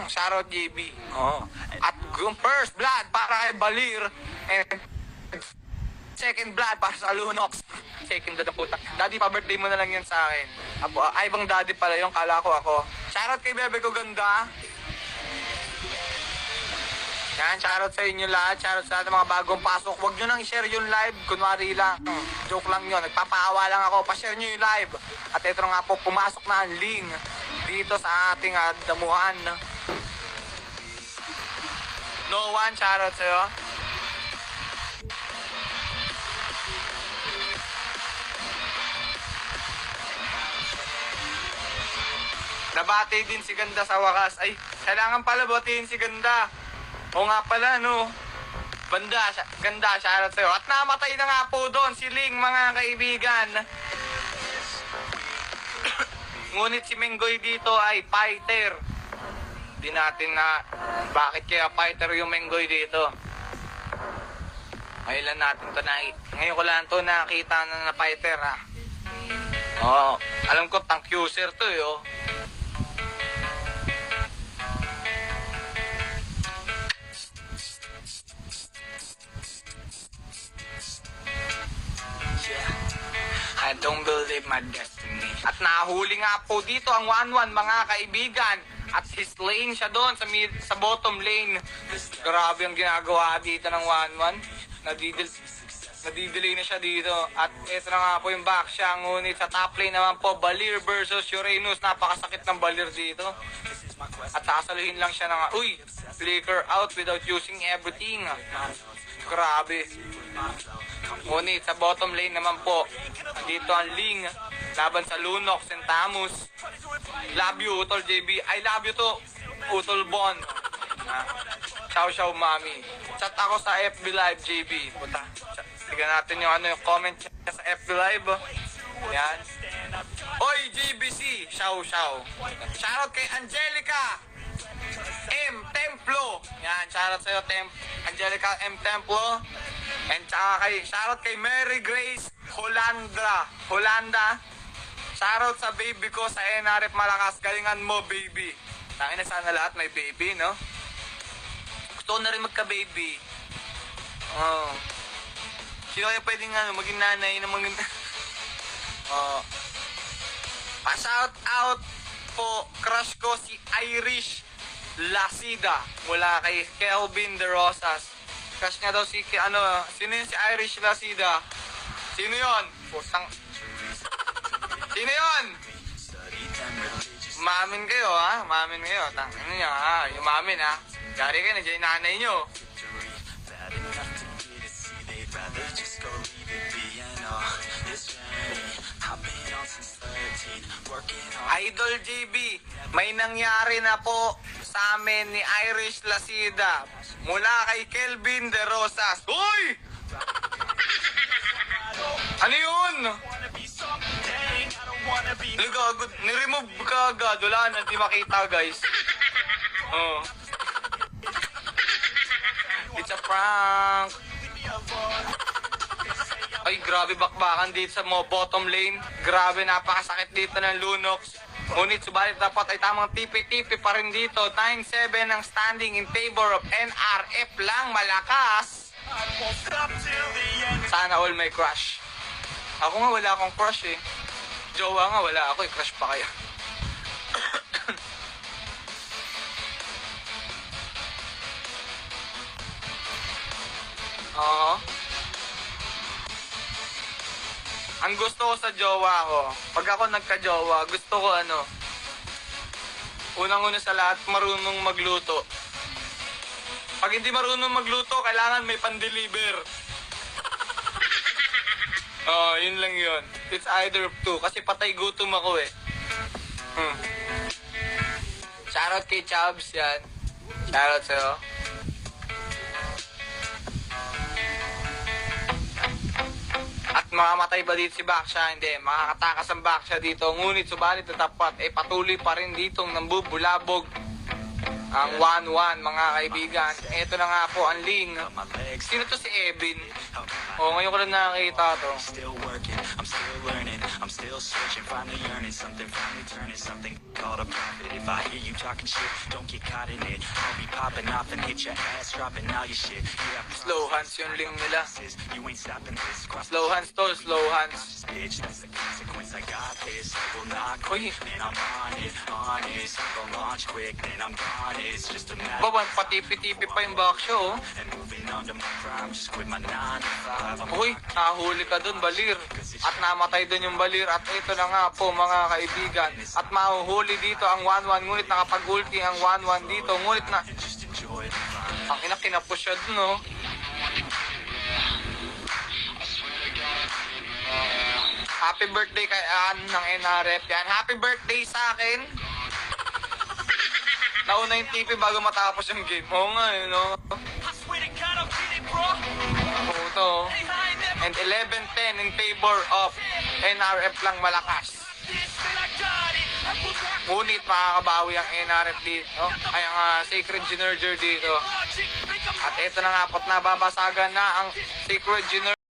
Shoutout JB. Oh. At first blood para kay Balir. And second blood para sa Lunox. Second blood na puta. Daddy, pa-birthday mo na lang yan sa akin. Ay, ibang daddy pala yung kala ko ako. Shoutout kay Bebe ko ganda. Yan, shoutout sa inyo lahat. Shoutout sa lahat ng mga bagong pasok. Huwag nyo nang i-share yung live. Kunwari lang. Joke lang yun. Nagpapaawa lang ako. Pa-share nyo yung live. At ito nga po, pumasok na ang link dito sa ating damuhan. No one, shoutout sa'yo. Nabati din si Ganda sa wakas. Ay, kailangan pala batiin si Ganda. O nga pala, no. Ganda, shoutout sa'yo. At namatay na nga po doon si Ling, mga kaibigan. Ngunit si Menggoy dito ay fighter. Di natin na bakit kaya fighter yung Menggoy dito. Ngayon ko lang to nakita na fighter, ha. Oo, alam ko tank user to, yo. I don't believe my destiny. At nahuli nga po dito ang 1-1, mga kaibigan. At his lane siya doon sa bottom lane. Grabe ang ginagawa dito ng 1-1. Nadidelay na siya dito. At ito na nga po yung back siya. Ngunit sa top lane naman po, Balir versus Uranus. Napakasakit ng Balir dito. At sasaluhin lang siya ng, flicker out without using everything. Grabe. Ngunit sa bottom lane naman po, dito ang Ling laban sa Lunox and Tamus. Love you, Utol JB. I love you to, Utol Bon. Ciao, mami. Chat ako sa FB Live, JB. Puta. Tignan natin yung comment niya sa FB Live. Yan. Oy, JBC. Ciao. Shoutout kay Angelica M. Templo. Yan, shoutout sa'yo, Angelica M. Templo. And shoutout kay Mary Grace Holanda. Shoutout sa baby ko sa NRF Malakas. Galingan mo, baby. Tangin na sana lahat may baby, no? Gusto ko na rin magka-baby. Oh. Sino kaya pwedeng maging nanay na maging... Pa-shout out po, crush ko si Irish Lasida mula kay Kelvin De Rosas. Crush niya daw sino yun si Irish Lasida? Sino yun? Sino yun? Mamin kayo, ha? Mamin kayo. Tangin niyo, ha? Yung mamin, ha? Yari kayo, nandiyan yung nanay nyo. Idol JB, may nangyari na po sa amin ni Irish Lasida mula kay Kelvin De Rosas. Uy! Ano yun? Niremove ka agad. Wala na, di makita, guys. Oh. It's a prank. Ay, grabe bakbakan dito sa bottom lane. Grabe, napakasakit dito ng Lunox. Ngunit subalit dapat ay tamang tipi-tipi pa rin dito. 9-7 ang standing in favor of NRF lang. Malakas. Sana all may crush. Ako nga wala akong crush eh. Jowa nga wala ako eh. Crush pa kaya. Ang gusto ko sa jowa ko, pag ako nagka-jowa, gusto ko unang-una sa lahat, marunong magluto. Pag hindi marunong magluto, kailangan may pan-deliver. Yun lang yun. It's either of two, kasi patay gutom ako eh. Shoutout kay Chubbs yan. Shoutout sa'yo. Makamatay ba dito si Baksha? Hindi, makakatakas ang Baksha dito. Ngunit subalit na tapat, patuloy pa rin ditong nambubulabog ang 1-1, mga kaibigan. Ito na nga po ang Ling. Sino to si Evan? Ngayon ko lang nakakita to. I'm still learning, I'm still searching, finally earning something, finally turning something called a profit. If I hear you talking shit, don't get caught in it. I'll be popping off and hit your ass, dropping all your shit. Yeah, Slow hands yung link nila. you ain't stopping this. Slow hands to, slow hands. Bitch, that's the consequence. I got this. I will not Uy, quit, and I'm on it, honest. I'll launch quick, then I'm gone. It's just a matter bawan, patipi-tipi pa yung back show. and moving on to my prime. Just quit my 9 to 5. I'm Uy, nahuli ka dun, balir. At namatay dun yung balir. At ito na nga po, mga kaibigan. At mahuhuli dito ang 1-1. Ngunit nakapag-ulti ang 1-1 dito. Ngunit na... just enjoy the vibe. Ang ina, kinapush siya dun, no? Happy birthday kay Ann ng NRF yan. Happy birthday sa akin. Nauna yung TV bago matapos yung game. Oo nga, no? I swear to God, I'll get it, bro. Oo to. Hey, I ain't never And 11-10 in favor of NRF lang malakas. this, man, I got it. I will rock Ngunit makakabawi ang NRF dito. Ay, ang Sacred Generger dito. logic, make 'em At ito na nga po't nababasagan na ang Sacred Generger.